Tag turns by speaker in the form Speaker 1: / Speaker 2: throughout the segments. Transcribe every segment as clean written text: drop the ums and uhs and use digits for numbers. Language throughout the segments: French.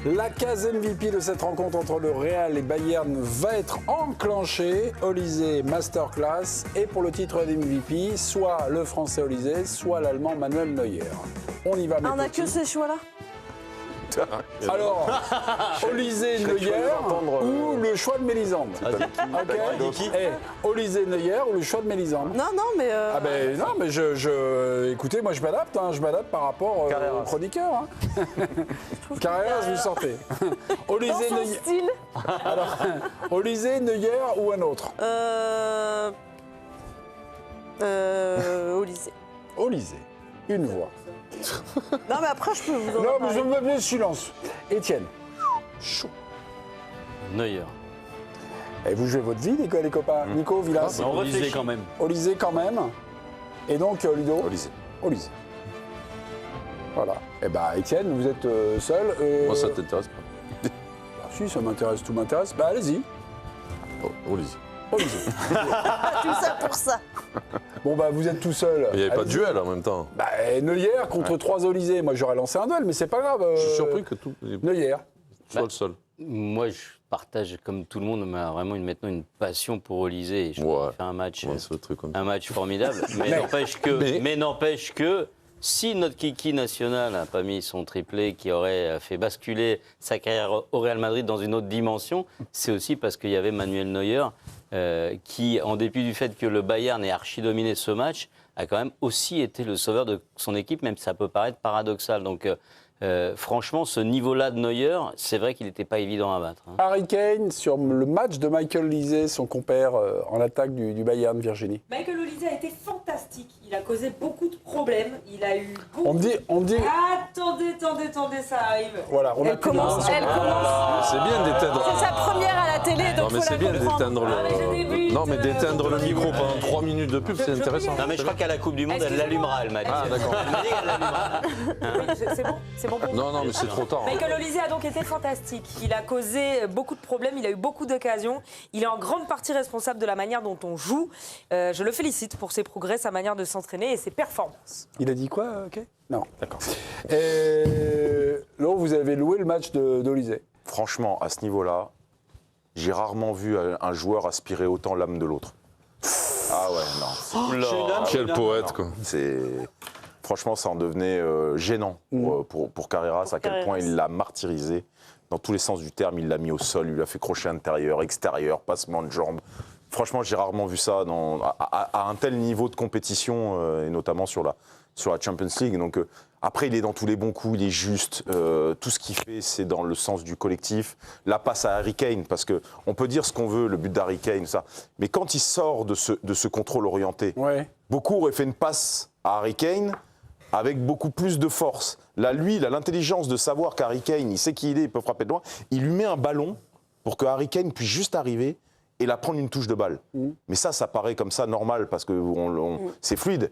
Speaker 1: La case MVP de cette rencontre entre le Real et Bayern va être enclenchée. Olysée Masterclass. Et pour le titre d'MVP, soit le Français Olysée, soit l'Allemand Manuel Neuer. On y va, mes
Speaker 2: On n'a
Speaker 1: petits.
Speaker 2: que ces choix-là.
Speaker 1: Alors, Olysée Neuer ou le choix de Mélisande. Ok. Olysée Neuer ou le choix de Mélisande.
Speaker 2: Non, non, mais.
Speaker 1: Ah ben non, mais écoutez, moi je m'adapte, je m'adapte par rapport au chroniqueur. Carreras, vous sortez.
Speaker 2: dans
Speaker 1: Olysée
Speaker 2: son
Speaker 1: Neuer.
Speaker 2: style.
Speaker 1: Alors, Olysée Neuer ou un autre.
Speaker 2: Olysée.
Speaker 1: Olysée, une voix.
Speaker 2: Non, mais après, je peux vous en
Speaker 1: Non, mais
Speaker 2: parler.
Speaker 1: je me mets le silence. Étienne. Chaud.
Speaker 3: Neuer.
Speaker 1: Et vous jouez votre vie, les copains. Nico, Villas.
Speaker 3: On réfléchit quand même.
Speaker 1: Olysée quand même. Et donc, Ludo.
Speaker 4: Olysée.
Speaker 1: Olysée. Voilà. Eh ben, Étienne, vous êtes seul.
Speaker 4: Moi, ça t'intéresse pas.
Speaker 1: Ah, si, ça m'intéresse, tout m'intéresse. Bah, allez-y.
Speaker 4: Oh, Olysée.
Speaker 1: Olysée.
Speaker 2: Tout ça pour ça.
Speaker 1: Bon, bah, vous êtes tout seul.
Speaker 4: Mais il n'y avait pas de
Speaker 1: Allez-y.
Speaker 4: duel en même temps.
Speaker 1: Bah, Neuer contre 3 Olysées. Moi, j'aurais lancé un duel, mais c'est pas grave.
Speaker 4: Je suis surpris que tout
Speaker 1: Neuer.
Speaker 4: soit le seul.
Speaker 3: Moi, je partage, comme tout le monde, vraiment maintenant une passion pour Olysée. Et je trouve qu'il fait un match,
Speaker 4: Ouais, c'est le truc comme ça.
Speaker 3: un match formidable. Mais n'empêche que si notre kiki national n'a pas mis son triplé qui aurait fait basculer sa carrière au Real Madrid dans une autre dimension, c'est aussi parce qu'il y avait Manuel Neuer qui, en dépit du fait que le Bayern ait archi-dominé ce match, a quand même aussi été le sauveur de son équipe, même si ça peut paraître paradoxal. Donc, franchement, ce niveau-là de Neuer, c'est vrai qu'il n'était pas évident à battre.
Speaker 1: Harry Kane sur le match de Michael Olysée, son compère en attaque du Bayern, Virginie.
Speaker 5: Michael Olysée a été fantastique. Il a causé beaucoup de problèmes. Il a eu beaucoup.
Speaker 1: On dit.
Speaker 5: Attendez, ça arrive.
Speaker 1: Voilà, on a
Speaker 2: Elle commence.
Speaker 4: C'est bien d'éteindre.
Speaker 2: C'est sa première à la télé,
Speaker 4: Non,
Speaker 2: donc
Speaker 4: mais
Speaker 2: faut
Speaker 4: c'est
Speaker 2: la
Speaker 4: bien
Speaker 2: comprendre.
Speaker 4: d'éteindre le. Non, mais d'éteindre le micro pendant 3 minutes de pub, c'est intéressant.
Speaker 3: Non, mais je crois qu'à la Coupe du Monde, elle l'allumera, elle m'a dit.
Speaker 4: Ah, d'accord.
Speaker 3: Elle m'a dit qu'elle l'allumera.
Speaker 5: Oui, c'est bon pour
Speaker 4: Non, mais c'est trop tard.
Speaker 5: Michael Olysée a donc été fantastique. Il a causé beaucoup de problèmes, il a eu beaucoup d'occasions. Il est en grande partie responsable de la manière dont on joue. Je le félicite pour ses progrès, sa manière de s'entraîner et ses performances.
Speaker 1: Il a dit quoi, ok? Non, d'accord. Laurent, vous avez loué le match d'Olysée.
Speaker 6: Franchement, à ce niveau-là, j'ai rarement vu un joueur aspirer autant l'âme de l'autre. Ah ouais, non.
Speaker 4: Quel poète, quoi.
Speaker 6: Franchement, ça en devenait gênant pour Carreras, à quel point il l'a martyrisé. Dans tous les sens du terme, il l'a mis au sol, il lui a fait crochet intérieur, extérieur, passement de jambes. Franchement, j'ai rarement vu ça à un tel niveau de compétition, et notamment sur la Champions League. Donc, après, il est dans tous les bons coups, il est juste. Tout ce qu'il fait, c'est dans le sens du collectif. La passe à Harry Kane, parce qu'on peut dire ce qu'on veut, le but d'Harry Kane, ça. Mais quand il sort de ce contrôle orienté, beaucoup auraient fait une passe à Harry Kane avec beaucoup plus de force. Là, lui, il a l'intelligence de savoir qu'Harry Kane, il sait qui il est, il peut frapper de loin. Il lui met un ballon pour que Harry Kane puisse juste arriver et la prendre une touche de balle. Mais ça paraît comme ça normal parce que c'est fluide.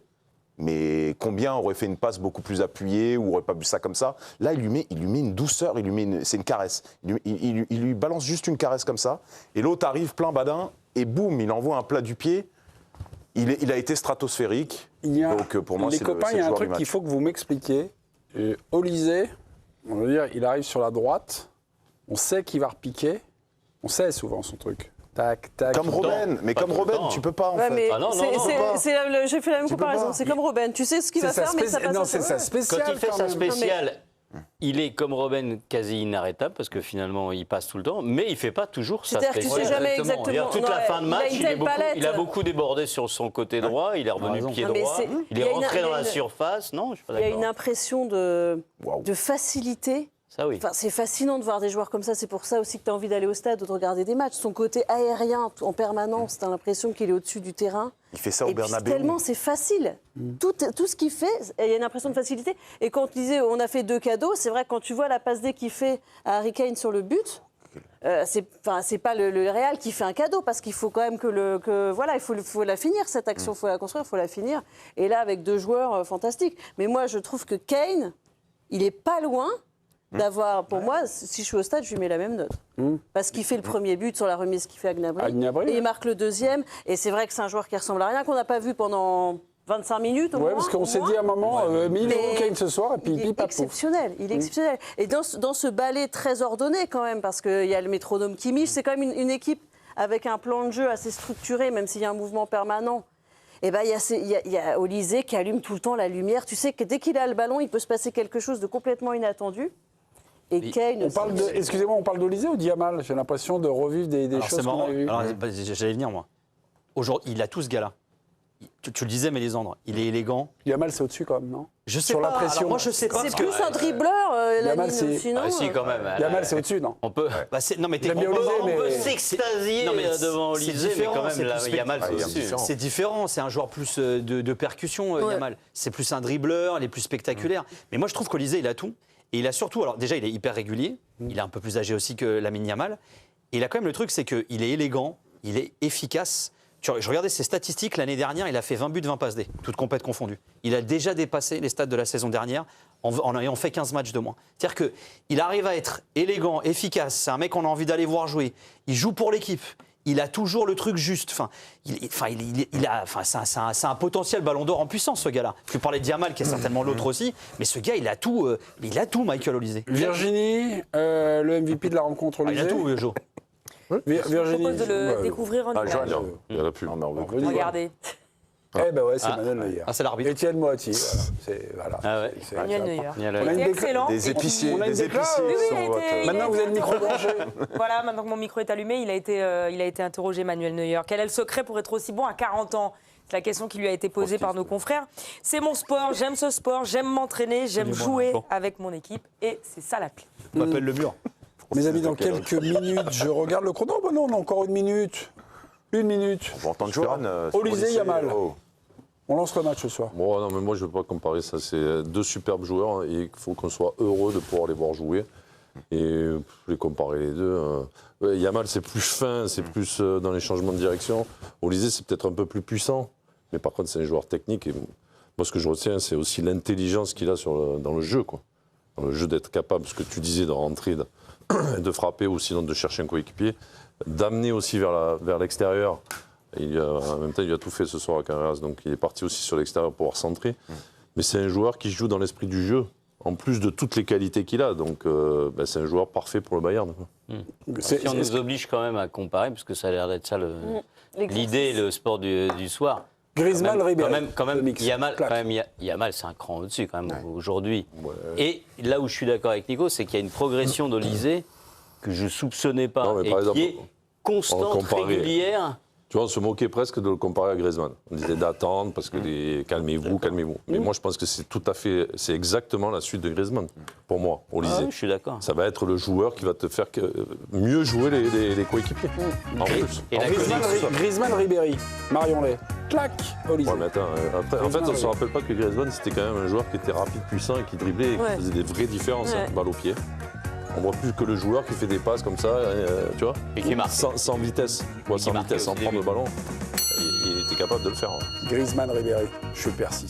Speaker 6: Mais combien aurait fait une passe beaucoup plus appuyée ou aurait pas vu ça comme ça? Là, il lui met une douceur, c'est une caresse. Il lui balance juste une caresse comme ça. Et l'autre arrive plein badin et boum, il envoie un plat du pied. Il a été stratosphérique. Donc pour moi,
Speaker 1: les
Speaker 6: c'est
Speaker 1: copains, il y a un truc qu'il faut que vous m'expliquiez. Olysée, on veut dire, il arrive sur la droite. On sait qu'il va repiquer. On sait souvent son truc. Tac, tac.
Speaker 6: Comme Robben, mais comme Robben, tu peux pas en
Speaker 2: Ouais,
Speaker 6: fait.
Speaker 2: mais
Speaker 3: Ah non,
Speaker 2: j'ai fait la même comparaison. C'est comme Robben. Tu sais ce qu'il va faire, mais ça passe.
Speaker 1: Non, c'est sa
Speaker 3: Quand
Speaker 1: spéciale.
Speaker 3: il fait
Speaker 1: quand
Speaker 3: sa
Speaker 1: même.
Speaker 3: spéciale, il est comme Robben quasi inarrêtable parce que finalement il passe tout le temps, mais il fait pas toujours sa
Speaker 2: C'est-à-dire que tu
Speaker 3: spéciale.
Speaker 2: sais jamais
Speaker 3: Exactement.
Speaker 2: exactement.
Speaker 3: Toute la fin de match,
Speaker 2: il a une telle palette.
Speaker 3: il a beaucoup débordé sur son côté droit, il est revenu pied
Speaker 2: Non, mais
Speaker 3: droit,
Speaker 2: c'est-
Speaker 3: il est rentré dans la surface. Non, je suis pas
Speaker 2: Il y a
Speaker 3: d'accord.
Speaker 2: une impression de facilité.
Speaker 3: Ça oui.
Speaker 2: Enfin, c'est fascinant de voir des joueurs comme ça. C'est pour ça aussi que tu as envie d'aller au stade ou de regarder des matchs. Son côté aérien en permanence, tu as l'impression qu'il est au-dessus du terrain.
Speaker 6: Il fait ça au
Speaker 2: Et puis
Speaker 6: Bernabéu.
Speaker 2: tellement c'est facile. Tout ce qu'il fait, il y a une impression de facilité. Et quand on disait on a fait 2 cadeaux, c'est vrai que quand tu vois la passe D qu'il fait à Harry Kane sur le but, c'est pas le Real qui fait un cadeau parce qu'il faut quand même il faut la finir cette action, il faut la construire, il faut la finir. Et là avec 2 joueurs fantastiques. Mais moi je trouve que Kane, il est pas loin d'avoir, pour moi, si je suis au stade, je lui mets la même note. Parce qu'il fait le premier but sur la remise qu'il fait à Gnabry. Et il marque le deuxième. Et c'est vrai que c'est un joueur qui ressemble à rien, qu'on n'a pas vu pendant 25 minutes au
Speaker 1: Ouais,
Speaker 2: moins.
Speaker 1: parce qu'on
Speaker 2: au
Speaker 1: s'est
Speaker 2: moins.
Speaker 1: dit à un moment, Milo
Speaker 2: Mais
Speaker 1: Kane ce soir, et puis
Speaker 2: Il est
Speaker 1: pip,
Speaker 2: exceptionnel, il est exceptionnel. Et dans ce ballet très ordonné quand même, parce qu'il y a le métronome qui miche, c'est quand même une équipe avec un plan de jeu assez structuré, même s'il y a un mouvement permanent. Et ben, il y a Olysée qui allume tout le temps la lumière. Tu sais que dès qu'il a le ballon, il peut se passer quelque chose de complètement inattendu. Et Kane
Speaker 1: On
Speaker 2: aussi.
Speaker 1: parle excusez-moi, on parle d'Olysée ou Diamal? J'ai l'impression de revivre des
Speaker 7: Alors,
Speaker 1: choses
Speaker 7: c'est
Speaker 1: qu'on
Speaker 7: marrant.
Speaker 1: a vues.
Speaker 7: Alors, j'allais venir, moi. Aujourd'hui, il a tout ce gars-là. Tu le disais, Mélisandre, il est élégant.
Speaker 1: Diamal, c'est au-dessus quand même, non?
Speaker 7: Je sais
Speaker 1: Sur
Speaker 7: pas.
Speaker 1: la pression.
Speaker 7: Alors, moi, je sais pas.
Speaker 2: C'est
Speaker 7: parce que-
Speaker 2: plus un dribbleur,
Speaker 1: Yamal,
Speaker 2: Lamine,
Speaker 1: c'est-
Speaker 2: sinon.
Speaker 3: Ah si, quand même.
Speaker 1: Diamal, c'est au-dessus, non?
Speaker 3: On peut,
Speaker 7: Bah, non, mais
Speaker 1: J'aime bien
Speaker 3: on peut,
Speaker 1: Olysée,
Speaker 3: on
Speaker 1: mais-
Speaker 3: peut s'extasier
Speaker 7: Non, mais
Speaker 3: devant
Speaker 7: c'est
Speaker 3: Olysée, mais
Speaker 7: différent,
Speaker 3: quand même,
Speaker 7: c'est
Speaker 3: là,
Speaker 7: plus
Speaker 3: Yamal, c'est
Speaker 6: spectaculaire.
Speaker 3: au-dessus.
Speaker 6: différent.
Speaker 7: C'est différent, c'est un joueur plus de percussion,
Speaker 2: Ouais.
Speaker 7: Yamal. C'est plus un dribbleur, il est plus spectaculaire. Mais moi, je trouve qu'Olysée, il a tout. Et il a surtout, alors déjà, il est hyper régulier. Il est un peu plus âgé aussi que Lamine Yamal. Et il a quand même le truc, c'est qu'il est élégant, il est efficace. Je regardais ses statistiques, l'année dernière, il a fait 20 buts, 20 passes D, toutes compètes confondues. Il a déjà dépassé les stats de la saison dernière en ayant fait 15 matchs de moins. C'est-à-dire qu'il arrive à être élégant, efficace, c'est un mec qu'on a envie d'aller voir jouer. Il joue pour l'équipe. Il a toujours le truc juste. C'est un potentiel ballon d'or en puissance, ce gars-là. Tu parlais de Diamal, qui est certainement l'autre aussi. Mais ce gars, il a tout, Michael Olysée.
Speaker 1: Virginie, le MVP de la rencontre
Speaker 7: Ah, il
Speaker 1: Olysée.
Speaker 7: a tout, Jo.
Speaker 5: Je
Speaker 1: Virginie.
Speaker 5: propose de le
Speaker 1: ouais.
Speaker 5: découvrir en
Speaker 6: Ah,
Speaker 5: image.
Speaker 6: Joanne,
Speaker 4: Il y en a plus.
Speaker 6: non, mais on veut
Speaker 1: On
Speaker 6: écouter.
Speaker 1: veut dire.
Speaker 5: Regardez.
Speaker 1: Eh ben ouais, c'est
Speaker 7: Ah.
Speaker 1: Manuel Neuer.
Speaker 7: Ah, c'est l'arbitre.
Speaker 1: Étienne Moati, voilà. C'est, voilà.
Speaker 3: Ah ouais.
Speaker 1: C'est-
Speaker 5: Manuel
Speaker 1: c'est-
Speaker 5: Neuer.
Speaker 3: Il y a le-
Speaker 1: On a une
Speaker 5: Il était
Speaker 1: décla-
Speaker 5: excellent.
Speaker 6: Des épiciers,
Speaker 1: On a une
Speaker 6: des
Speaker 1: décla-
Speaker 6: épiciers
Speaker 5: Oui, oui,
Speaker 6: sont
Speaker 5: il a
Speaker 6: votre-
Speaker 5: été-
Speaker 1: Maintenant, vous avez le micro branché.
Speaker 5: Voilà, maintenant que mon micro est allumé, il a été interrogé, Manuel Neuer. Quel est le secret pour être aussi bon à 40 ans? C'est la question qui lui a été posée par nos confrères. C'est mon sport, j'aime ce sport, j'aime m'entraîner, j'aime jouer avec mon équipe. Et c'est ça la clé.
Speaker 7: On m'appelle le mur.
Speaker 1: Mes amis, dans quelques minutes, je regarde le chrono. Oh, non, on a encore une minute. Une minute.
Speaker 6: On va entendre Joanne. sur
Speaker 1: Olysée, Yamal.
Speaker 6: Oh.
Speaker 1: On lance le match ce soir.
Speaker 4: Bon, non, mais moi, je ne veux pas comparer ça. C'est deux superbes joueurs et il faut qu'on soit heureux de pouvoir les voir jouer. Et les comparer les deux. Yamal, c'est plus fin, c'est plus dans les changements de direction. Olysée, c'est peut-être un peu plus puissant. Mais par contre, c'est un joueur technique. Et moi, ce que je retiens, c'est aussi l'intelligence qu'il a dans le jeu, quoi. Dans le jeu d'être capable, ce que tu disais, de rentrer, de frapper ou sinon de chercher un coéquipier, d'amener aussi vers l'extérieur. En même temps, il a tout fait ce soir à Carreras, donc il est parti aussi sur l'extérieur pour pouvoir centrer. Mais c'est un joueur qui joue dans l'esprit du jeu, en plus de toutes les qualités qu'il a. Donc c'est un joueur parfait pour le Bayern.
Speaker 1: C'est-
Speaker 3: Si on nous oblige quand même à comparer, parce que ça a l'air d'être ça l'idée, le sport du soir.
Speaker 1: Griezmann, Ribéry.
Speaker 3: Quand
Speaker 1: Le
Speaker 3: même,
Speaker 1: mix.
Speaker 3: Yamal,
Speaker 1: Claque.
Speaker 3: quand même, Yamal, c'est un cran au-dessus quand même aujourd'hui. Et là où je suis d'accord avec Nico, c'est qu'il y a une progression d'Olysée que je soupçonnais pas
Speaker 4: Non, mais
Speaker 3: et
Speaker 4: par
Speaker 3: qui
Speaker 4: exemple,
Speaker 3: est constante,
Speaker 4: comparer-
Speaker 3: régulière.
Speaker 4: Tu vois, on se moquait presque de le comparer à Griezmann. On disait d'attendre parce que calmez-vous, calmez-vous. Mais moi, je pense que c'est exactement la suite de Griezmann, pour moi,
Speaker 3: Ah
Speaker 4: Olysée.
Speaker 3: oui, je suis d'accord.
Speaker 4: Ça va être le joueur qui va te faire mieux jouer les coéquipiers. En plus.
Speaker 3: Et la
Speaker 1: Griezmann, Ribéry. Marion Lay. Clac, Olysée.
Speaker 4: Ouais, mais attends, après, en fait, on ne se rappelle pas que Griezmann, c'était quand même un joueur qui était rapide, puissant et qui driblait et qui
Speaker 2: Ouais.
Speaker 4: faisait des vraies différences,
Speaker 2: Ouais.
Speaker 4: balle au pied. On voit plus que le joueur qui fait des passes comme ça, tu vois,
Speaker 3: Et qui marque.
Speaker 4: sans vitesse,
Speaker 3: Et qui
Speaker 4: sans
Speaker 3: marque
Speaker 4: vitesse, sans
Speaker 3: aussi
Speaker 4: prendre
Speaker 3: des
Speaker 4: le ballon. Il était capable de le faire.
Speaker 1: Griezmann, Ribéry. Je persiste.